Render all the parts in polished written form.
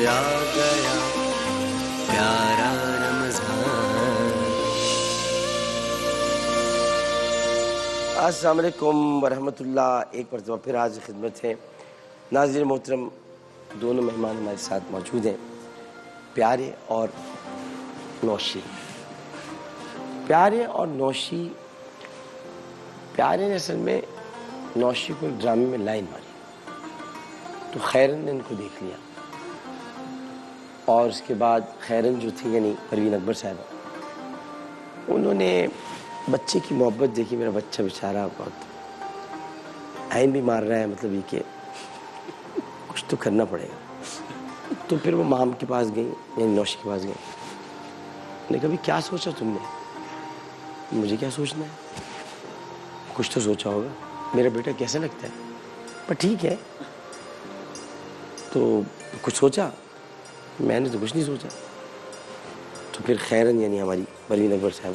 आ गया प्यारा रमज़ान। अस्सलाम वालेकुम वरहमतुल्लाह। एक मरतबा फिर आज खिदमत है। नाज़रीन मोहतरम, दोनों मेहमान हमारे साथ मौजूद हैं, प्यारे और नौशी। प्यारे और नौशी, प्यारे ने असल में नौशी को एक ड्रामे में लाइन मारी, तो खैरन ने इनको देख लिया और उसके बाद खैरन जो थी यानी परवीन अकबर साहब, उन्होंने बच्चे की मोहब्बत देखी। मेरा बच्चा बेचारा बहुत आइन भी मार रहा है, मतलब ये कि कुछ तो करना पड़ेगा। तो फिर वो माम के पास गई, यानी नौशी के पास गई। मैंने कहा, क्या सोचा तुमने? मुझे क्या सोचना है, कुछ तो सोचा होगा, मेरा बेटा कैसा लगता है, पर ठीक है। तो कुछ सोचा? मैंने तो कुछ नहीं सोचा। तो फिर खैरन यानी हमारी परवीन अकबर साहब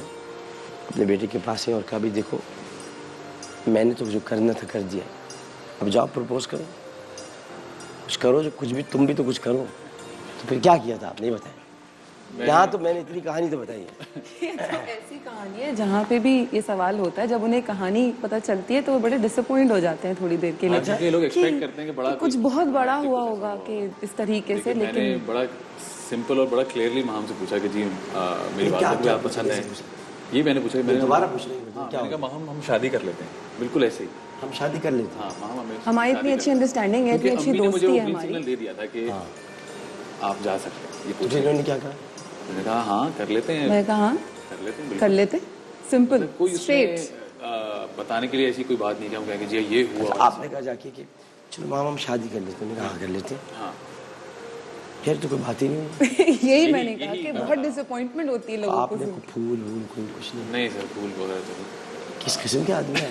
अपने बेटे के पास हैं और कहा, भी देखो मैंने तो जो करना था कर दिया, अब जाओ प्रपोज करो, कुछ करो, जो कुछ भी तुम भी तो कुछ करो। तो फिर क्या किया था आपने, ये बताया। यहाँ तो मैंने इतनी कहानी तो बताई है। ऐसी कहानी है जहाँ पे भी ये सवाल होता है, जब उन्हें कहानी पता चलती है तो वो बड़े डिसअपॉइंट हो जाते हैं थोड़ी देर के लिए। ये लोग एक्सपेक्ट करते हैं कि बड़ा कुछ बहुत बड़ा हुआ होगा कि इस तरीके से, लेकिन मैंने बड़ा सिंपल और बड़ा क्लियरली माम से पूछा कि जी मेरी बात आपको पसंद है। ये मैंने पूछा, मैंने दोबारा पूछ रही हूँ, मैंने कहा माम हम शादी कर लेते हैं, बिल्कुल ऐसे ही हम शादी कर लेते हैं। हाँ माम हमें हमारी इतनी अच्छी अंडरस्टैंडिंग है, इतनी अच्छी दोस्ती है हमारी। सिग्नल दे दिया था कि आप जा सकते हैं। ये तो पूछा, इन्होंने क्या कहा? मैंने कहा हाँ कर लेते हैं। मैं कहा कर लेते हैं, कर लेते, सिंपल कोई स्ट्रेट। बताने के लिए ऐसी कोई बात नहीं कि हम कहेंगे जी ये हुआ। आपने कहा जाके कि चलो माम हम शादी कर लेते हैं। हाँ कर लेते हैं। हाँ यार तो कोई बात ही नहीं हुई। यही मैंने कहा कि बहुत डिसअपॉइंटमेंट होती है लोगों को। आपने कोई फूल वूल कोई कुछ नहीं? नहीं सर, फूल वगैरह तो किस किस्म के आदमी है?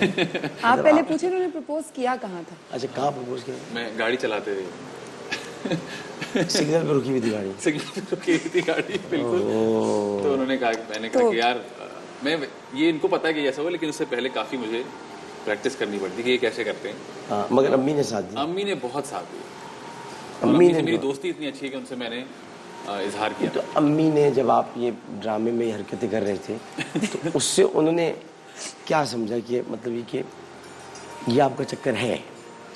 आप पहले पूछे उन्होंने प्रपोज किया कहाँ था? अच्छा, कहाँ प्रपोज किया? मैं गाड़ी चलाते थे, सिग्नल पे रुकी हुई थी गाड़ी। सिग्नल पे रुकी थी गाड़ी, बिल्कुल। तो उन्होंने कहा, मैंने कहा कि यार मैं ये इनको पता है कि ऐसा हुआ, लेकिन उससे पहले काफ़ी मुझे प्रैक्टिस करनी पड़ती कि ये कैसे करते हैं। हाँ, मगर अम्मी ने साथ दिया। अम्मी ने बहुत साथ दिया। अम्मी से ने मेरी दोस्ती इतनी अच्छी है कि उनसे मैंने इजहार किया। तो अम्मी ने जब आप ये ड्रामे में ये हरकतें कर रहे थे तो उससे उन्होंने क्या समझा कि मतलब ये कि ये आपका चक्कर है?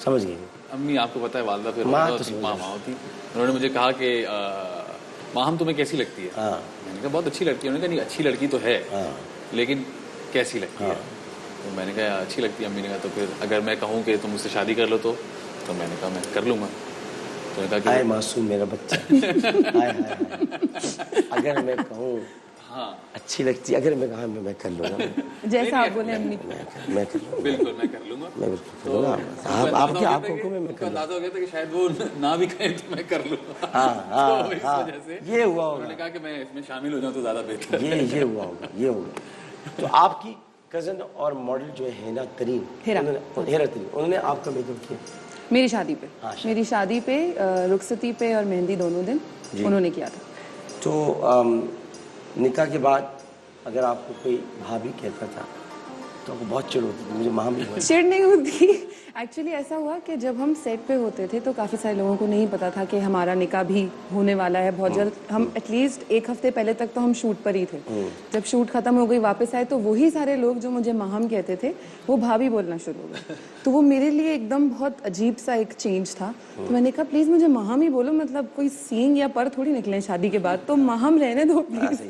समझ गए? अम्मी आपको पता है वालदा फिर माँ माँ होती। उन्होंने मुझे कहा कि माँ हम तुम्हें कैसी लगती है? हाँ। मैंने कहा बहुत अच्छी लगती है। उन्होंने कहा नहीं अच्छी लड़की तो है, लेकिन कैसी लगती है? तो मैंने कहा अच्छी लगती है। अम्मी ने कहा तो फिर अगर मैं कहूँ कि तुम मुझसे शादी कर लो तो मैंने कहा मैं कर लूँगा। तो मैंने कहा आए मासूम मेरा बच्चा। हाय हाय हाय। अगर मैं कहूँ हाँ अच्छी लगती, अगर मैं कहा मैं कर लूँगा। जैसा आप बोले अम्मी। मैं कर लूँगा, बिल्कुल मैं कर लूँगा। मैं बिल्कुल कर लूँगा। आपके हुक्म में मैं कर लूँगा। अंदाजा हो गया था कि शायद वो ना भी कहें तो मैं कर लूँगा। हाँ तो इस हाँ, वजह से ये हुआ होगा। उन्होंने कहा कि मैं इसमें शामिल हो जाऊँ तो ज़्यादा बेहतर है। ये हुआ होगा, ये होगा। तो आपकी कज़न और मॉडल जो है हेरा तरीन, उन्होंने आपका मेकअप किया मेरी शादी पे? हाँ, मेरी शादी पे रुखसती पे और मेहंदी दोनों दिन उन्होंने किया था। तो निकाह के बाद अगर आपको कोई भाभी कहता था तो आपको बहुत चिढ़ होती थी? मुझे माँ भी हुआ। चिढ़ नहीं होती। एक्चुअली ऐसा हुआ कि जब हम सेट पे होते थे तो काफ़ी सारे लोगों को नहीं पता था कि हमारा निकाह भी होने वाला है बहुत जल्द। हम एटलीस्ट एक हफ्ते पहले तक तो हम शूट पर ही थे। जब शूट खत्म हो गई वापस आए तो वही सारे लोग जो मुझे माहम कहते थे वो भाभी बोलना शुरू हो गए। तो वो मेरे लिए एकदम बहुत अजीब सा एक चेंज था। तो मैंने कहा प्लीज़ मुझे माहम ही बोलो, मतलब कोई सींग या पर थोड़ी निकले शादी के बाद, तो माहम रहने दो प्लीज़।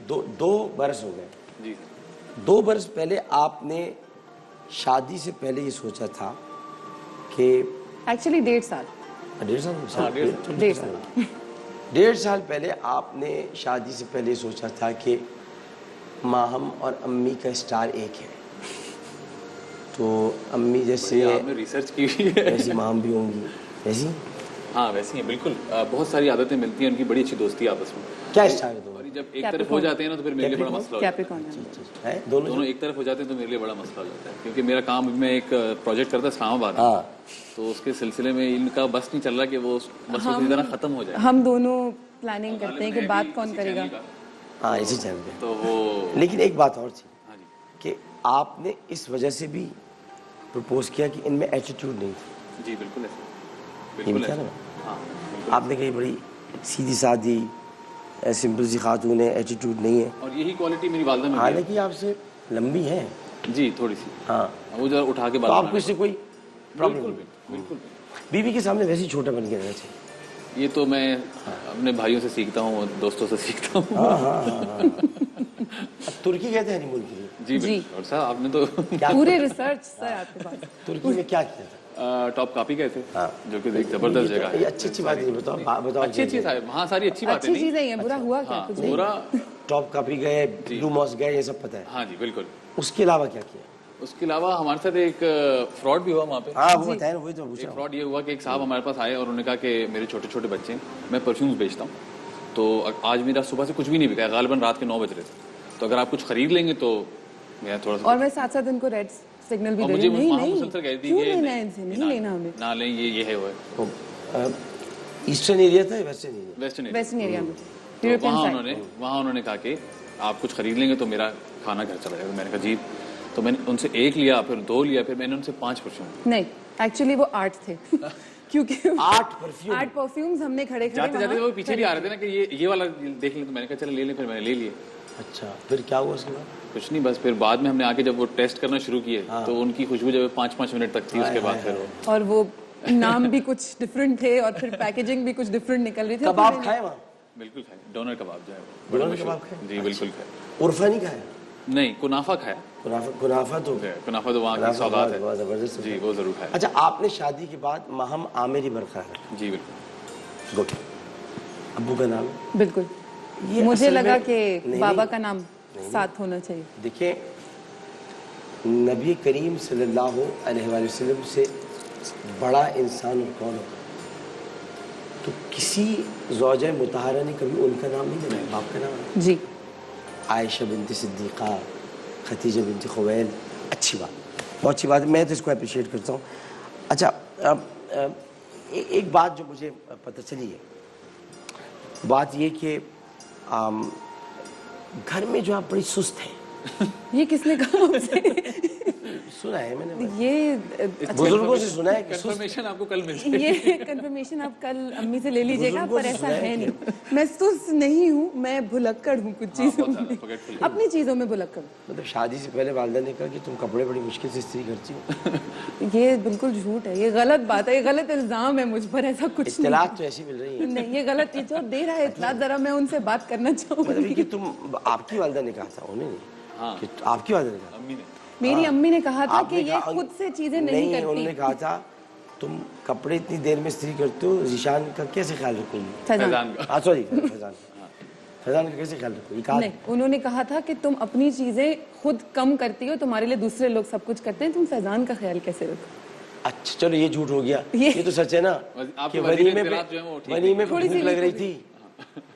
तो दो बरस हो गए जी। 2 बरस पहले आपने शादी से पहले ये सोचा था कि एक्चुअली 1.5 साल। 1.5 साल 1.5 साल पहले आपने शादी से पहले सोचा था कि माहम और अम्मी का स्टार एक है। तो अम्मी जैसे आपने रिसर्च की हुई है, वैसी माहम भी होंगी, वैसी? हाँ वैसी है बिल्कुल। बहुत सारी आदतें मिलती हैं उनकी, बड़ी अच्छी दोस्ती है आपस में। क्या स्टार है? और जब एक तरफ हो जाते हैं ना तो फिर मेरे लिए बड़ा मसला हो जाता है। है दोनों एक तरफ हो जाते हैं तो मेरे लिए बड़ा मसला हो जाता है, क्योंकि मेरा काम, मैं एक प्रोजेक्ट करता इस्लामाबाद में। हाँ। तो उसके सिलसिले में इनका बस नहीं चल रहा कि वो बस किसी तरह खत्म हो जाए। हम दोनों प्लानिंग करते हैं कि बात कौन करेगा। हाँ, इसी चैनल पे। तो वो लेकिन एक बात और थी हाँ जी, कि आपने इस वजह से भी प्रपोज किया कि इनमें एटीट्यूड नहीं था। जी बिल्कुल ऐसा, ये बिल्कुल क्या ऐसा। ना? हाँ आपने कही बड़ी सीधी सादी सिंपल सी खातून है, एटीट्यूड नहीं है, और यही क्वालिटी मेरी वालदा में भी है। हालांकि आपसे लंबी है। जी थोड़ी सी, हाँ, वो जरा उठा के तो बात आपको इससे कोई प्रॉब्लम बिल्कुल नहीं? बिल्कुल। बीवी के सामने वैसे ही छोटा बन के रहना चाहिए। ये तो मैं अपने भाइयों से सीखता हूँ और दोस्तों से सीखता हूँ। हाँ हाँ हाँ हाँ। अब तुर्की गए थे हनीमून के लिए, जी जी। बिल्कुल। और सर आपने तो क्या पूरे रिसर्च सर आपके पास। तुर्की में क्या किया था? टॉप कॉपी गए थे, हाँ। जो कि एक जबरदस्त ये जगह तो- ये है। अच्छी बात नहीं, बताओ बताओ। अच्छी अच्छी वहाँ सारी अच्छी बातें अच्छी नहीं। चीजें ही हैं, बुरा हुआ क्या हाँ कुछ नहीं। पूरा, टॉप कापी गए, ब्लू मॉस गए, ये सब पता है। हाँ जी बिल्कुल। उसके अलावा क्या किया? उसके अलावा हमारे साथ एक फ्रॉड भी हुआ वहाँ पे। हाँ वो बताया ना, वही तो पूछ एक रहा हूँ। फ्रॉड ये हुआ कि एक साहब हमारे पास आए और उन्होंने कहा कि मेरे छोटे छोटे बच्चे हैं, मैं परफ्यूम्स बेचता हूँ, तो आज मेरा सुबह से कुछ भी नहीं बिका है, गालिबन रात के 9 बज रहे थे, तो अगर आप कुछ खरीद लेंगे तो मैं थोड़ा सा, और मैं साथ साथ उनको रेड सिग्नल भी और दे मुझे रही हूँ, वहाँ नहीं मुसलसल कह रही थी क्यों कि लेना है इनसे, नहीं लेना हमें। ना लें, ये है वो है। ईस्टर्न एरिया था, western area? Western western area में तो यूरोपियन साइड। वहाँ उन्होंने कहा कि आप कुछ खरीद लेंगे तो मेरा खाना घर चला जाएगा। मैंने कहा जी, तो मैंने उनसे 1 लिया, फिर 2 लिया, फिर मैंने उनसे 5 परफ्यूम। नहीं एक्चुअली वो 8 थे क्योंकि 8 परफ्यूम? 8 परफ्यूम्स हमने खड़े खड़े जाते जाते वो पीछे भी आ रहे थे ना कि ये वाला देख लें, तो मैंने कहा चलो ले लें, फिर मैंने ले लिए। अच्छा, फिर क्या हुआ उसके बाद? कुछ नहीं, बस फिर बाद में हमने आके जब वो टेस्ट करना शुरू किए तो उनकी खुशबू जब 5-5 मिनट तक थी, उसके बाद फिर वो और वो नाम भी कुछ डिफरेंट थे और फिर पैकेजिंग भी कुछ डिफरेंट निकल रही थी। कबाब खाए वहाँ? बिल्कुल खाए, डोनर कबाब जो है वो डोनर बड़ा मशहूर। कबाब खाए? जी बिल्कुल खाए। उर्फा नहीं खाया? नहीं, कुनाफा खाया। कुनाफा तो कुनाफा तो वहाँ की कुनाफा सौगात है। बहुत जबरदस्त जी वो जरूर खाया। अच्छा, आपने शादी के बाद माहम आमिर बरकरार रखा? जी बिल्कुल। गुड। अब्बू का नाम? बिल्कुल। ये मुझे असल लगा में- कि नहीं, बाबा नहीं। का नाम साथ होना चाहिए। देखिए, नबी करीम सल्लल्लाहु अलैहि वसल्लम से बड़ा इंसान और कौन होगा? तो किसी ज़ौजा मुतहरा ने कभी उनका नाम नहीं लिया, बाप का नाम। जी आयशा बिनत सिद्दीक़ा, खदीजा बिनत खुवैल, अच्छी बात, बहुत अच्छी बात है, मैं तो इसको अप्रिशिएट करता हूँ। अच्छा, अब एक बात जो मुझे पता चली है, बात ये कि घर में जो आप बड़ी सुस्त हैं। ये किसने कहा आपसे? सुना है मैंने, ये बुजुर्गों से सुना है कि सुस्त। कंफर्मेशन आपको कल मिल जाएगी। ये कंफर्मेशन आप कल अम्मी से ले लीजिएगा, बुजुर्गों पर से ऐसा सुना है है कि- नहीं। मैं सुस्त नहीं हूँ, मैं भुलक्कड़ हूँ कुछ चीजों बहुत ज्यादा में, forgetful। अपनी चीजों में भुलक्कड़। मतलब शादी से पहले वालदा ने कहा कि तुम कपड़े बड़ी मुश्किल से इस्त्री करती हो। ये बिल्कुल झूठ है, ये गलत बात है, ये गलत इल्जाम है मुझ पर, ऐसा कुछ नहीं। इत्तलात तो ऐसी मिल रही है। नहीं, ये गलत, ये जो दे रहा है इतला, जरा मैं उनसे बात करना मतलब चाहूंगी। कि तुम, आपकी वालदा ने कहा था, उन्हें नहीं, हाँ। कि आपकी वालदा ने कहा? अम्मी ने मेरी अम्मी ने कहा था कि आपने ये कहा- खुद से चीजें नहीं उन्होंने करती। कहा था तुम कपड़े इतनी देर में इस्त्री करते हो, जीशान का कैसे ख्याल रखोगी? फैजान। फैजान का। हाँ सॉरी, फैजान, फैजान का कैसे ख्याल रखोगी? कहा नहीं, उन्होंने कहा था कि तुम अपनी चीजें खुद कम करती हो, तुम्हारे लिए दूसरे लोग सब कुछ करते हैं, तुम फैजान का ख्याल कैसे रखो? अच्छा चलो, ये झूठ हो गया, ये- ये तो सच है ना आपके कि वज़ीर वलीमे इत्तलात जो है वो ठीक वलीमे पे थोड़ी सी भूख लग रही भी- थी।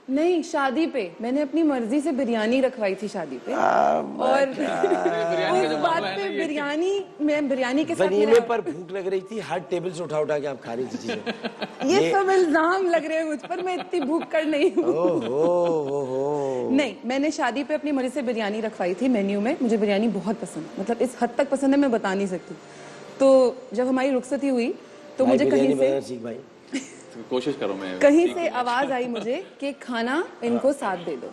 नहीं, शादी पे मैंने अपनी मर्जी से बिरयानी रखवाई थी शादी पे, और उस बात पे बिरयानी, मैं बिरयानी के साथ वलीमे मेरा- पर भूख लग रही थी, हर टेबल से उठा उठा के आप खा रही थी चीजें। ये सब इल्जाम लग रहे हैं मुझ पर, मैं इतनी भूखड़ नहीं हूँ। ओहो। नहीं, मैंने शादी पे अपनी मर्जी से बिरयानी रखवाई थी मेन्यू में। मुझे बिरयानी बहुत पसंद, मतलब इस हद तक पसंद है मैं बता नहीं सकती। तो जब हमारी रुखसती हुई तो भाई मुझे बिरयानी कहीं बनाना से सीख भाई। तो कोशिश करो मैं कहीं से आवाज आई मुझे कि खाना इनको साथ दे दो।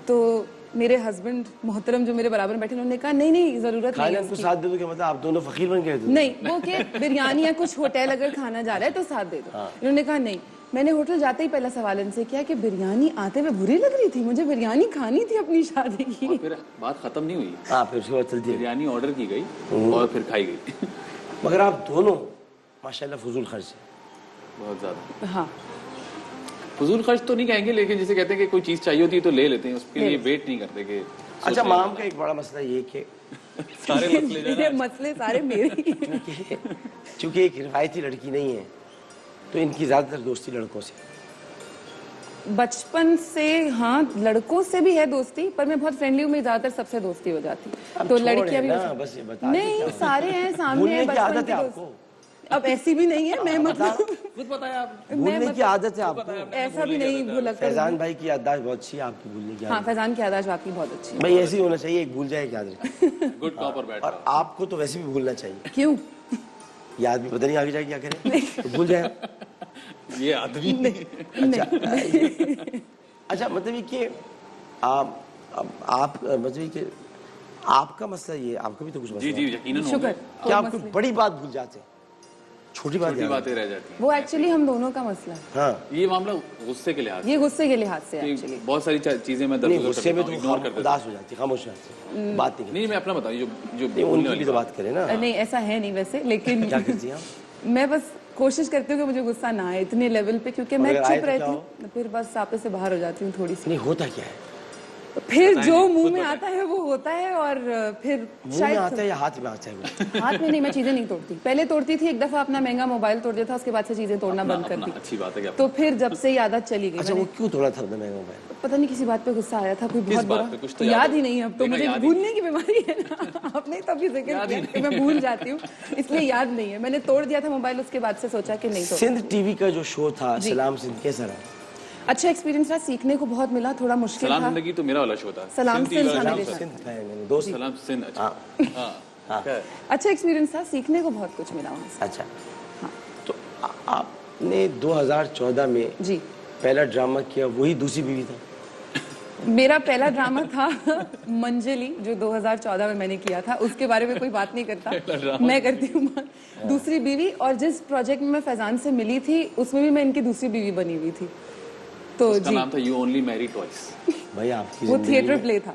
तो मेरे हस्बैंड मोहतरम जो मेरे बराबर में बैठे, उन्होंने कहा नहीं नहीं, जरूरत नहीं खाने है को इसकी। साथ दे दो, क्या मतलब आप दोनों फकीर बन गए थे? नहीं, वो कि बिरयानी या कुछ होटल अगर खाना जा रहा है तो साथ दे दो। इन्होंने कहा नहीं। मैंने होटल जाते ही पहला सवाल इनसे किया कि बिरयानी आते हुए बुरी लग रही थी, मुझे बिरयानी खानी थी अपनी शादी की। और फिर बात खत्म नहीं हुई, हाँ, फिर उसके बाद चलती है। बिरयानी ऑर्डर की गई और फिर खाई गई। मगर आप दोनों माशाल्लाह फजूल खर्च है। बहुत ज्यादा हाँ, फजूल खर्च तो नहीं कहेंगे, लेकिन जिसे कहते हैं कि कोई चीज चाहिए होती है तो ले लेते हैं, उसके लिए वेट नहीं करते कि अच्छा, माम का एक बड़ा मसला ये कि सारे मसले जो है मेरे मसले सारे मेरे ही हैं। चूंकि एक रिवायती लड़की नहीं है, तो इनकी ज्यादातर दोस्ती लड़कों से। बचपन से हाँ, लड़कों से भी है दोस्ती, पर मैं बहुत फ्रेंडली हूँ, मेरी ज्यादातर सबसे दोस्ती हो जाती। अब तो छोड़ लड़कियां है भी ना, बस ये बता दे नहीं, क्या। सारे हैं सामने भूलने हैं, की बचपन आदत के है दोस्त। आपको? अब ऐसी भी नहीं है, मैं मतलब खुद बताया आप। भूलने की आदत है आपको? ऐसा भी नहीं भुलक्कड़। फैजान भाई की याददाश्त बहुत अच्छी है, आपकी भूलने की हाँ, आदत। फैजान की याददाश्त वाकई बहुत अच्छी है। भाई ऐसे ही होना चाहिए, एक भूल जाए एक याद रखे। गुड कॉप और बैड और आपको तो वैसे भी भूलना चाहिए, क्यों? याद भी पता नहीं आगे जाके क्या करें, तो भूल जाए। ये आदमी अच्छा मतलब ये कि आप मतलब ये कि आपका मसला ये आपका भी तो कुछ जी मसला जी है। यकीनन शुक्र होगा। क्या आप कोई बड़ी बात भूल जाते हैं, छोटी बात छोटी याद बातें रह जाती हैं। वो एक्चुअली हम दोनों का मसला है, हाँ ये मामला गुस्से के लिहाज ये गुस्से के लिहाज से से एक्चुअली। बहुत सारी चीजें मैं नहीं दरगुजर गुस्से कर में देता तो हूँ, इग्नोर कर देता उदास हो जाती है, खामोश हो जाती है, बात नहीं हूँ। नहीं मैं अपना बताऊँ जो जो करती बोलने उनकी वाली भी तो बात बात करें ना। नहीं ऐसा है नहीं वैसे, लेकिन क्या करती हैं आप? मैं बस कोशिश करती हूँ कि मुझे गुस्सा ना आए इतने लेवल पे, क्योंकि मैं अगर आए चुप तो रहती क्या हूँ फिर बस आपे से बाहर हो जाती हूँ थोड़ी सी। नहीं होता क्या है, फिर बताएं जो नहीं, मुंह खुद में बताएं। आता है वो होता है, और फिर मुंह में शायद आता है या हाथ में आता है वो? हाथ में नहीं, मैं चीजें नहीं तोड़ती। पहले तोड़ती थी, एक दफा अपना महंगा मोबाइल तोड़ दिया था, उसके बाद से चीजें तोड़ना बंद कर दी। अच्छी बात है क्या तो फिर जब से ये आदत चली गई, अच्छा मैंने वो क्यों थोड़ा था महंगा मोबाइल? पता नहीं किसी बात पे गुस्सा आया था, कोई बहुत बात बुरा पे? कुछ तो याद याद ही नहीं। अब तो देखा, मुझे याद ही भूलने की बीमारी है ना। आपने तभी जिक्र याद ही किया कि मैं भूल जाती हूँ, इसलिए याद नहीं है। मैंने तोड़ दिया था मोबाइल, उसके बाद से सोचा कि नहीं तोड़। सिंध टीवी का जो शो था सलाम सिंध कैसा रहा? अच्छा एक्सपीरियंस रहा, सीखने को बहुत मिला, थोड़ा मुश्किल सलाम था। जिंदगी तो मेरा वाला शो था। सलाम सिंध सिंध वाला था शो मेरे था। साथ। सिंध का है मैंने दोस्त। सलाम सिंध अच्छा हाँ हाँ क्या है? अच्छा एक्सपीरियंस था, सीखने को बहुत कुछ मिला वहाँ से। अच्छा तो आपने 2014 में जी पहला ड्रामा किया, वही दूसरी बीवी था? मेरा पहला ड्रामा था मंजली, जो 2014 में मैंने किया था। उसके बारे में कोई बात नहीं करता, मैं करती हूँ बात। दूसरी बीवी, और जिस प्रोजेक्ट में मैं फैजान से मिली थी उसमें भी मैं इनकी दूसरी बीवी बनी हुई थी। तो उसका जी नाम था यू ओनली मैरी ट्वाइस। भाई आपकी वो जिंदगी थिएटर में प्ले था।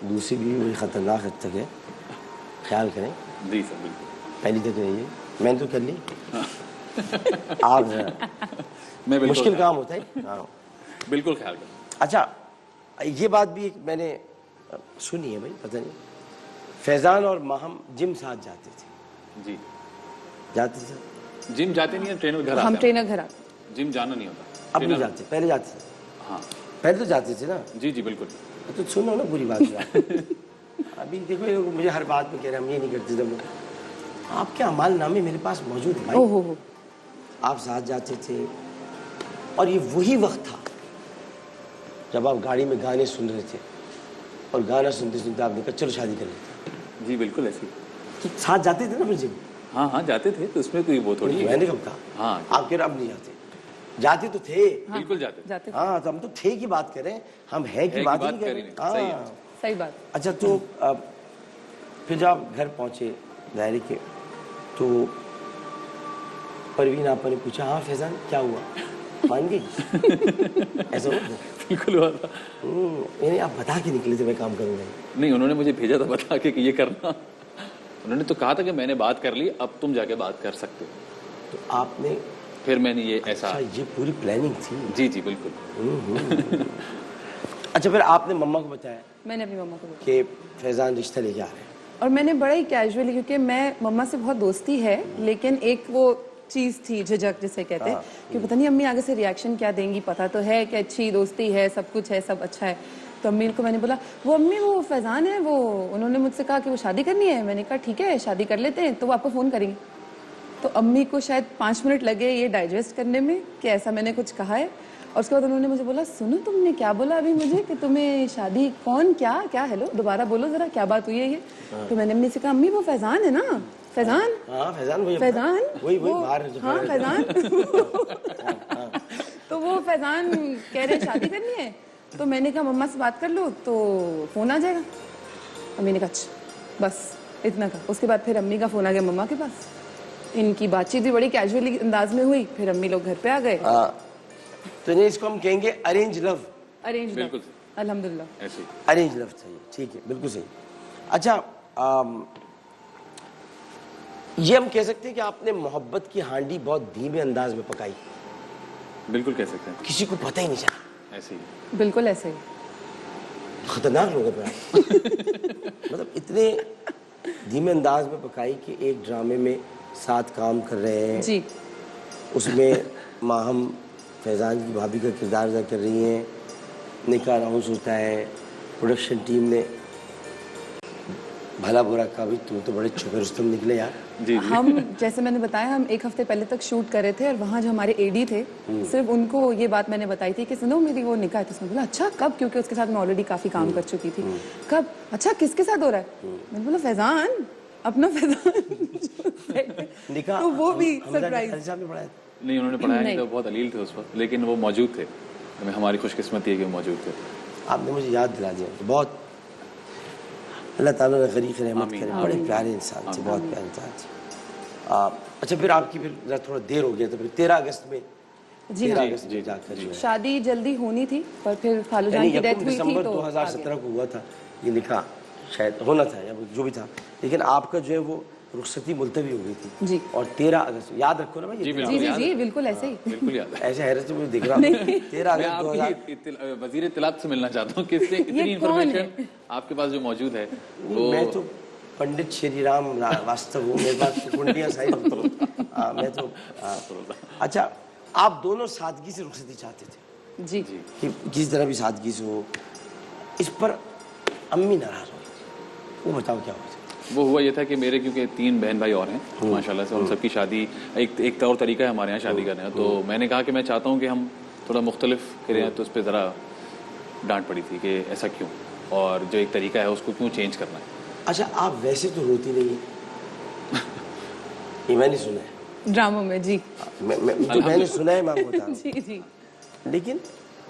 दूसरी बीवी बड़ी खतरनाक हद तक है, ख्याल करें। जी सर बिल्कुल। पहली तक रही है, मैंने तो कर ली। आप जरा, मैं बिल्कुल मुश्किल काम होता है। हाँ बिल्कुल ख्याल कर। अच्छा ये बात भी एक मैंने सुनी है भाई, पता नहीं फैजान और माहम जिम साथ जाते थे, जी जाते थे? जिम जाते नहीं है, ट्रेनर घर हम आते ट्रेनर घर आते। हैं। जिम जाना नहीं होता। अब नहीं ट्रेनर- जाते, पहले जाते थे। हाँ पहले तो जाते थे ना, जी जी बिल्कुल। तो सुनो ना पूरी बात यार। अभी देखो ये लोग मुझे हर बात में कह रहे हैं हम ये नहीं करते थे। आपके अमालनामे मेरे पास मौजूद है भाई, ओहो आप साथ जाते थे। और ये वही वक्त था जब आप गाड़ी में गाने सुन रहे थे, और गाना सुनते सुनते आपने कहा चलो शादी कर लेते हैं। जी बिल्कुल ऐसी। तो साथ जाते थे ना फिर जिम? हाँ हाँ जाते थे, तो उसमें कोई वो थोड़ी है। मैंने कब कहा? हाँ आप कह रहे अब नहीं जाते, जाते तो थे। बिल्कुल जाते थे। जाते थे। हाँ तो हम तो थे की बात करें, हम है की है बात की नहीं बात कर कर ही रहे। नहीं, सही है। हाँ सही बात। अच्छा तो फिर जब आप घर पहुंचे दायरे के, तो परवीन आपने पूछा हाँ फैजान क्या हुआ, मान गई? ऐसा हुआ? बिल्कुल हुआ था। यानी आप बता के निकले थे मैं काम करूंगा। नहीं उन्होंने मुझे भेजा था बता के कि ये करना। उन्होंने तो कहा था कि मैंने बात कर ली, अब तुम जाके बात कर सकते हो। तो आपने, फिर मैंने ये ऐसा। अच्छा ये पूरी प्लानिंग थी। जी जी बिल्कुल। अच्छा फिर आपने मम्मा को बताया मैंने अपनी मम्मा को बोला, कि फैजान रिश्ता लेके आ रहे हैं? और मैंने बड़ा ही कैजुअली, क्योंकि मैं मम्मा से बहुत दोस्ती है, लेकिन एक वो चीज़ थी झिझक जिसे कहते हैं कि पता नहीं अम्मी आगे से रिएक्शन क्या देंगी। पता तो है कि अच्छी दोस्ती है, सब कुछ है, सब अच्छा है। तो अम्मी को मैंने बोला वो अम्मी वो फैजान है, वो उन्होंने मुझसे कहा कि वो शादी करनी है। मैंने कहा ठीक है शादी कर लेते हैं, तो वो आपको फ़ोन करेंगे। तो अम्मी को शायद 5 मिनट लगे ये डाइजेस्ट करने में कि ऐसा मैंने कुछ कहा है। और उसके बाद उन्होंने मुझे बोला सुनो तुमने क्या बोला अभी मुझे कि तुम्हें शादी, कौन, क्या क्या, हेलो दोबारा बोलो जरा क्या बात हुई है ये। तो मैंने अम्मी से कहा अम्मी वो फैजान है ना, फैजान, हाँ फैजान वही फैजान वही वो- बाहर हाँ फैजान। तो वो फैजान कह रहे शादी करनी है। तो मैंने कहा मम्मा से बात कर लो तो फोन आ जाएगा। अम्मी ने कहा अच्छा बस इतना कहा। उसके बाद फिर अम्मी का फोन आ गया मम्मा के पास। इनकी बातचीत भी बड़ी कैजुअली अंदाज में हुई। फिर अम्मी लोग घर पे आ गए। हाँ तो नहीं इसको हम कहेंगे अरेंज लव। अरेंज बिल्कुल। अल्हम्दुलिल्लाह। ऐसे ही। अरेंज लव सही, ठीक है बिल्कुल सही। अच्छा ये हम कह सकते हैं कि आपने मोहब्बत की हांडी बहुत धीमे अंदाज में पकाई, बिल्कुल कह सकते हैं किसी को पता ही नहीं चला। ऐसे ही। बिल्कुल ऐसे ही। खतरनाक लोगों पे आप। मतलब इतने धीमे अंदाज में पकाई कि एक ड्रामे में साथ काम कर रहे हैं जी उसमें माहम फैजान की भाभी का किरदार अदा कर रही हैं, निकाह अनाउंस होता है, प्रोडक्शन टीम ने भला बुरा कहा भी तुम तो बड़े छुपे रुस्तम निकले यार। जी जी। हम जैसे मैंने बताया हम 1 हफ्ते पहले तक शूट कर रहे थे और वहाँ जो हमारे एडी थे सिर्फ उनको ये बात मैंने बताई थी कि सुनो मेरी वो निकाह है। तो उसने बोला अच्छा कब, क्योंकि उसके साथ मैं ऑलरेडी काफी काम कर चुकी थी। कब, अच्छा किसके साथ हो रहा है? मैंने बोला फैजान, अपना फैजान। निकाह तो वो भी हमजा के सरप्राइज। खर्चा में पड़ा है। नहीं उन्होंने पढ़ाया नहीं नहीं। तो बहुत अलील थे उस वक्त, लेकिन वो मौजूद थे। हमें हमारी खुशकिस्मती है कि वो मौजूद थे। आपने मुझे याद दिला दिया, बहुत अल्लाह ताला ने गरीक रहमत आमीन। करे, बड़े प्यारे इंसान थे, बहुत प्यारे इंसान थे। अच्छा फिर आपकी फिर जरा थोड़ा देर हो गया तो फिर 13 अगस्त में जी 13 हाँ। अगस्त में जाकर जो है शादी जल्दी होनी थी पर फिर खालू जान यानी की डेथ 1 हुई थी दिसंबर तो 2017 को हुआ था ये निकाह, शायद होना था या जो भी था, लेकिन आपका जो है वो रुखसती मुलतवी हो गई थी जी। और 13 अगस्त याद रखो ना भाई, जी, ये बिल्कुल। जी जी याद जी है। बिल्कुल ऐसे ही बिल्कुल याद है। ऐसे हैरत से मुझे दिख रहा हूँ 13 मैं अगस्त 2000 आपकी वजीर इत्तलात से मिलना चाहता हूँ कि इससे इतनी कौन इन्फॉर्मेशन आपके पास जो मौजूद है वो मैं तो पंडित श्री राम वास्तव हूँ, मेरे पास तो कुंडियाँ साहिब तो मैं तो अच्छा आप दोनों सादगी से रुखसती चाहते थे जी कि किसी तरह भी सादगी से हो, इस पर अम्मी नाराज हो गई, वो बताओ क्या हुआ? वो हुआ ये था कि मेरे क्योंकि 3 बहन भाई और हैं माशाल्लाह से, उन सबकी शादी एक तौर तरीका है हमारे यहाँ शादी करने का। तो मैंने कहा कि मैं चाहता हूँ कि हम थोड़ा मुख्तलिफ करें, तो उस पर ज़रा डांट पड़ी थी कि ऐसा क्यों, और जो एक तरीका है उसको क्यों चेंज करना है। अच्छा आप वैसे तो रोती नहीं है ये मैंने सुना है, ड्रामों में जी जो मैंने सुना है मैं आपको बता रहा हूँ, जी जी लेकिन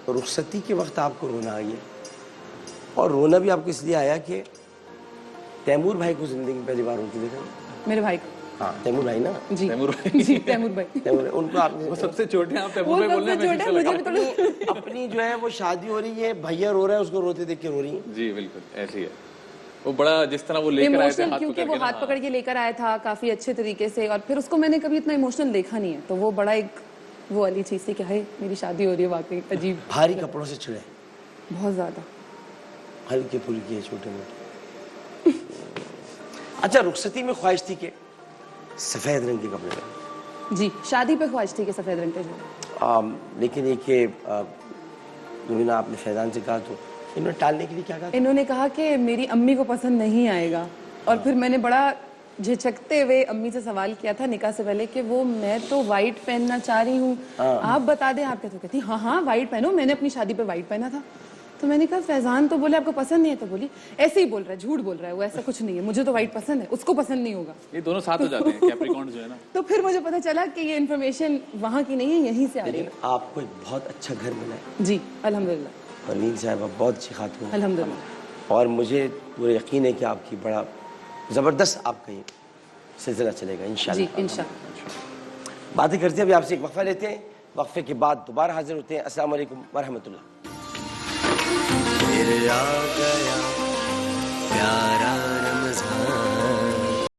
रुखसती के वक्त आपको रोना आ गया, और रोना भी आपको इसलिए आया कि तैमूर भाई को जिंदगी में पहली बार रोते देखा? मेरे भाई को हाँ तैमूर भाई ना, जी तैमूर भाई। जी तैमूर भाई तैमूर उनको आपने वो सबसे छोटे हैं, आप वो तैमूर भाई बोल रहे सबसे हैं, छोटा मैं है, शीशे मुझे लगा भी थोड़ा अपनी जो है वो शादी हो रही है, भैया रो रहा है, उसको रोते देख के रो रही है। जी बिल्कुल ऐसी है। वो बड़ा जिस तरह वो लेकर आए थे इमोशनल, हाथ क्योंकि पकड़ वो के ना, हाथ पकड़ के लेकर आया था काफी अच्छे तरीके से, और फिर उसको मैंने कभी इतना इमोशनल देखा नहीं है, तो वो बड़ा एक वो वाली चीज थी कि हाय मेरी शादी हो रही है, वाकई अजीब, भारी कपड़ों से छिड़े, बहुत ज्यादा। हल्के फुल्के छोटे मोटे। अच्छा रुखसती में ख्वाहिश थी कि सफेद रंग के कपड़े पहने, जी शादी पे ख्वाहिश थी कि सफेद रंग के जो लेकिन ये कि रुबीना आपने फैजान से कहा, तो इन्होंने टालने के लिए क्या कहा? इन्होंने कहा कि मेरी अम्मी को पसंद नहीं आएगा, और फिर मैंने बड़ा झिझकते हुए अम्मी से सवाल किया था निकाह से पहले कि वो मैं तो वाइट पहनना चाह रही हूँ, आप बता दें आप क्या। तो कहती हाँ हाँ वाइट पहनो, मैंने अपनी शादी पे वाइट पहना था। तो मैंने कहा फैजान तो बोले आपको पसंद नहीं है, तो बोली ऐसे ही बोल रहा है, झूठ बोल रहा है, वो ऐसा कुछ नहीं है, मुझे तो वाइट पसंद है, उसको पसंद नहीं होगा। ये दोनों साथ हो जाते हैं कैप्रिकॉर्न जो है ना। तो फिर मुझे पता चला कि ये इन्फॉर्मेशन वहाँ की नहीं है, यहीं से आ रही लेकिन आपको एक बहुत अच्छा घर मिला है, है। जी अल्हम्दुलिल्लाह, परवीन साहब बहुत अच्छी खातून हैं, अल्हम्दुलिल्लाह। और मुझे पूरा यकीन है कि आपकी बड़ा ज़बरदस्त आपका ये सिलसिला चलेगा जी इंशाल्लाह। इंशाल्लाह। बातें करते हैं, अभी आपसे एक वक्फा लेते हैं, वक्फे के बाद दोबारा हाजिर होते हैं। अस्सलाम वालेकुम वरहमतुल्लाह। फिर आ गया प्यारा